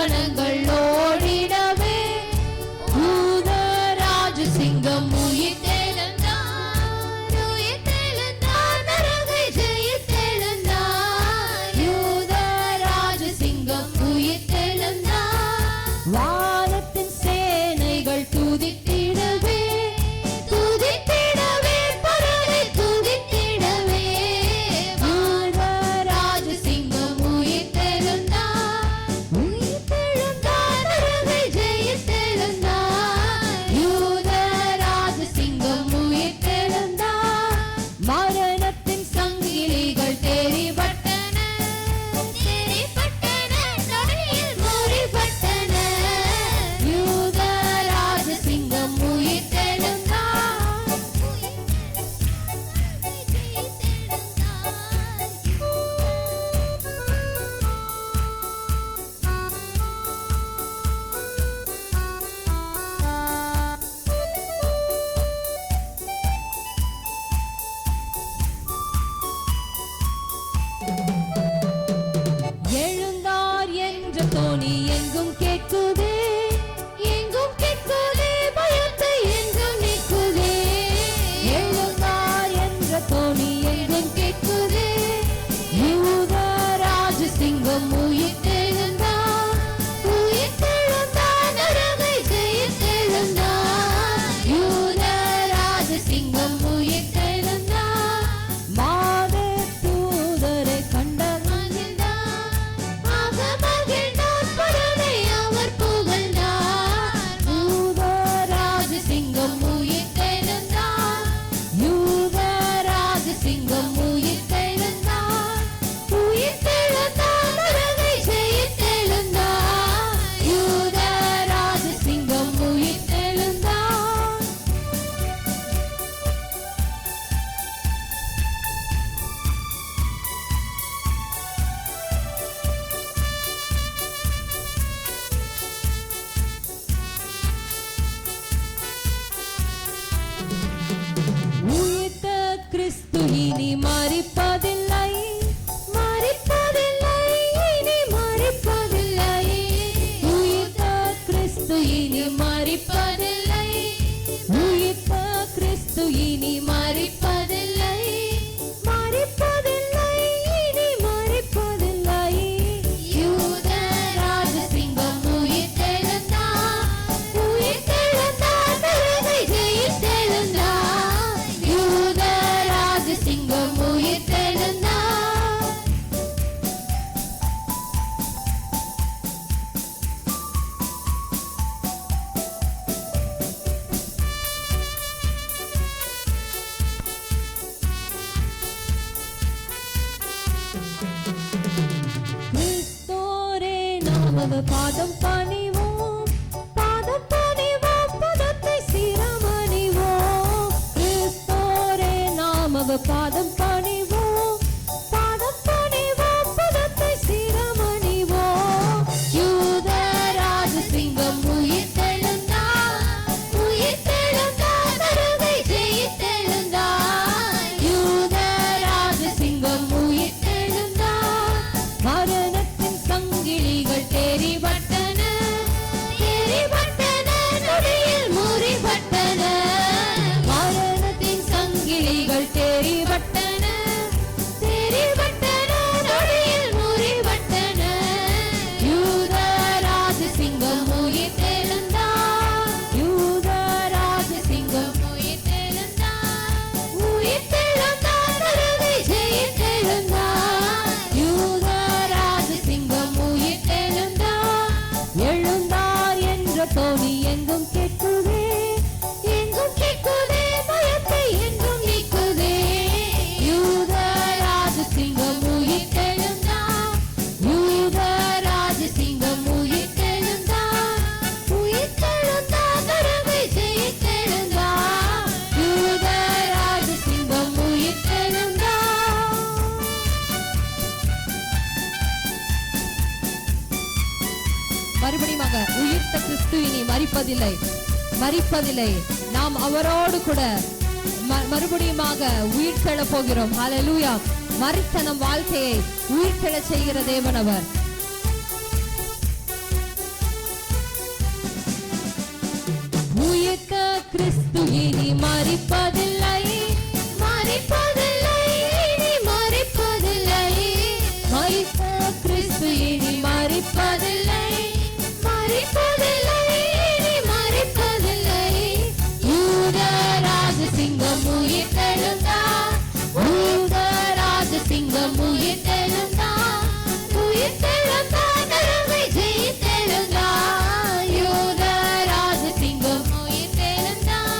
கணங்கள் ஓடிடவே யூத ராஜசிங்கம் உயிர்த்தெழுந்தார், உயிர்த்தெழுந்தார், நரகை ஜெயித்தெழுந்தார். யூத ராஜசிங்கம் உயிர்த்தெழுந்தார். வானத்தின் சேனைகள் துதித்திடவே, துதித்திடவே, பரனை துதித்திடவே யூத ராஜசிங்கம் உயிர்த்தெழுந்தார், உயிர்த்தெழுந்தார், நரகை ஜெயித்தெழுந்தார். யூத ராஜசிங்கம் உயிர்த்தெழுந்தார். மரணத்தின் சங்கிலிகள் தெரிபட்டன, தெரிபட்டன, நடையில் முறிபட்டன. யூத ராஜசிங்கம் உயிர்த்தெழுந்தார், எழுந்தார் என்ற தோனி எங்கும் கேட்குதே, எங்கும் கேட்குதே, பயத்தை எங்கும் நீக்குதே. எழுந்தார் என்ற தோனி எங்கும் கேட்குதே, யூத ராஜசிங்கம் உயிர்த்தெழுந்தார், உயிர்த்தெழுந்தார், நரகை ஜெயித்தெழுந்தார். யூத ராஜசிங்கம் உயிர்த்தெழுந்தார். மாத தூதரை கண்ட மகிழ்ந்தார், பரனை அவர் புகழ்ந்தார். யூத ராஜசிங்கம் உயிர்த்தெழுந்தார், யூத ராஜசிங்கம் உயிர்த்தெழுந்தார், உயிர்த்தெழுந்தார், நரகை ஜெயித்தெழுந்தார். யூத ராஜசிங்கம் உயிர்த்தெழுந்தார். உயிர்த்த கிறிஸ்து இனி மரிப்பதில்லை, மரிப்பதில்லை, இனி மரிப்பதில்லை. உயிர்த்த கிறிஸ்து இனி மரிப்பதில்லை, உயிர்த்த கிறிஸ்து இனி மரிப்பதில்லை, மரிப்பதில்லை, இனி மரிப்பதில்லை. யூத ராஜசிங்கம் உயிர்த்தெழுந்தார், உயிர்த்தெழுந்தார், நரகை ஜெயித்தெழுந்தார். யூத ராஜசிங்கம் உயிர்த்தெழுந்தார். கிறிஸ்தோரே நாம் அவர் பாதம் பணிவோம், பாதம் பணிவோம், பதத்தை சிரமணிவோம். கிறிஸ்தோரே நாம் அவர் பாதம் பணிவோம், பாதம் பணிவோம், பதத்தை சிரமணிவோம். யூத ராஜசிங்கம் உயிர்த்தெழுந்தார், உயிர்த்தெழுந்தார், நரகை ஜெயித்தெழுந்தார். யூத ராஜசிங்கம் உயிர்த்தெழுந்தார். மரணத்தின் சங்கிலிகள் தெரிபட்டன, தெரிபட்டன, நொடியில் முறிபட்டன. மரணத்தின் சங்கிலிகள் தெரிபட்டன, தெரிபட்டன, நொடியில் முறிபட்டன. யூத ராஜசிங்கம் உயிர்த்தெழுந்தார், யூத ராஜசிங்கம் உயிர்த்தெழுந்தார், உயிர்த்தெழுந்தார், நரகை ஜெயித்தெழுந்தார். யூத ராஜசிங்கம் உயிர்த்தெழுந்தார். எழுந்தார் என்ற தோனி எங்கும் கேட்குதே, எங்கும் கேட்குதே, பயத்தை எங்கும் நீக்குதே. யூத ராஜசிங்கம் உயிர்த்தெழுந்தார், யூத ராஜசிங்கம் உயிர்த்தெழுந்தார், உயிர்த்தெழுந்தார், நரகை ஜெயித்தெழுந்தார். யூத ராஜசிங்கம் உயிர்த்தெழுந்தார். மறுபடியும் உயிர்த்த கிறிஸ்து இனி மரிப்பதில்லை, மரிப்பதில்லை. நாம் அவரோடு கூட மறுபடியுமாக உயிர்த்தெழ போகிறோம். ஹல்லேலூயா. மரித்த நம் வாழ்க்கையை உயிர்த்தெழ செய்கிற தேவன் அவர். கிறிஸ்து இனி மரிப்பதில்லை, மரிப்பதில்லை, இனி மரிப்பதில்லை. மரித்த கிறிஸ்து இனி மரிப்பதில்லை, மரிப்பதில்லை, இனி மரிப்பதில்லை. யூத ராஜசிங்கம் உயிர்த்தெழுந்தார், யூத ராஜசிங்கம் உயிர்த்தெழுந்தார், உயிர்த்தெழுந்தார், நரகை ஜெயித்தெழுந்தார். யூத ராஜசிங்கம் உயிர்த்தெழுந்தார்,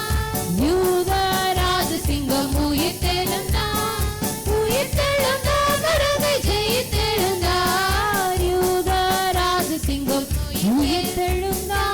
யூத ராஜசிங்கம் உயிர்த்தெழுந்தார், உயிர்த்தெழுந்தார், நரகை ஜெயித்தெழுந்தார். யூத ராஜசிங்கம் உயிர்த்தெழுந்தார்.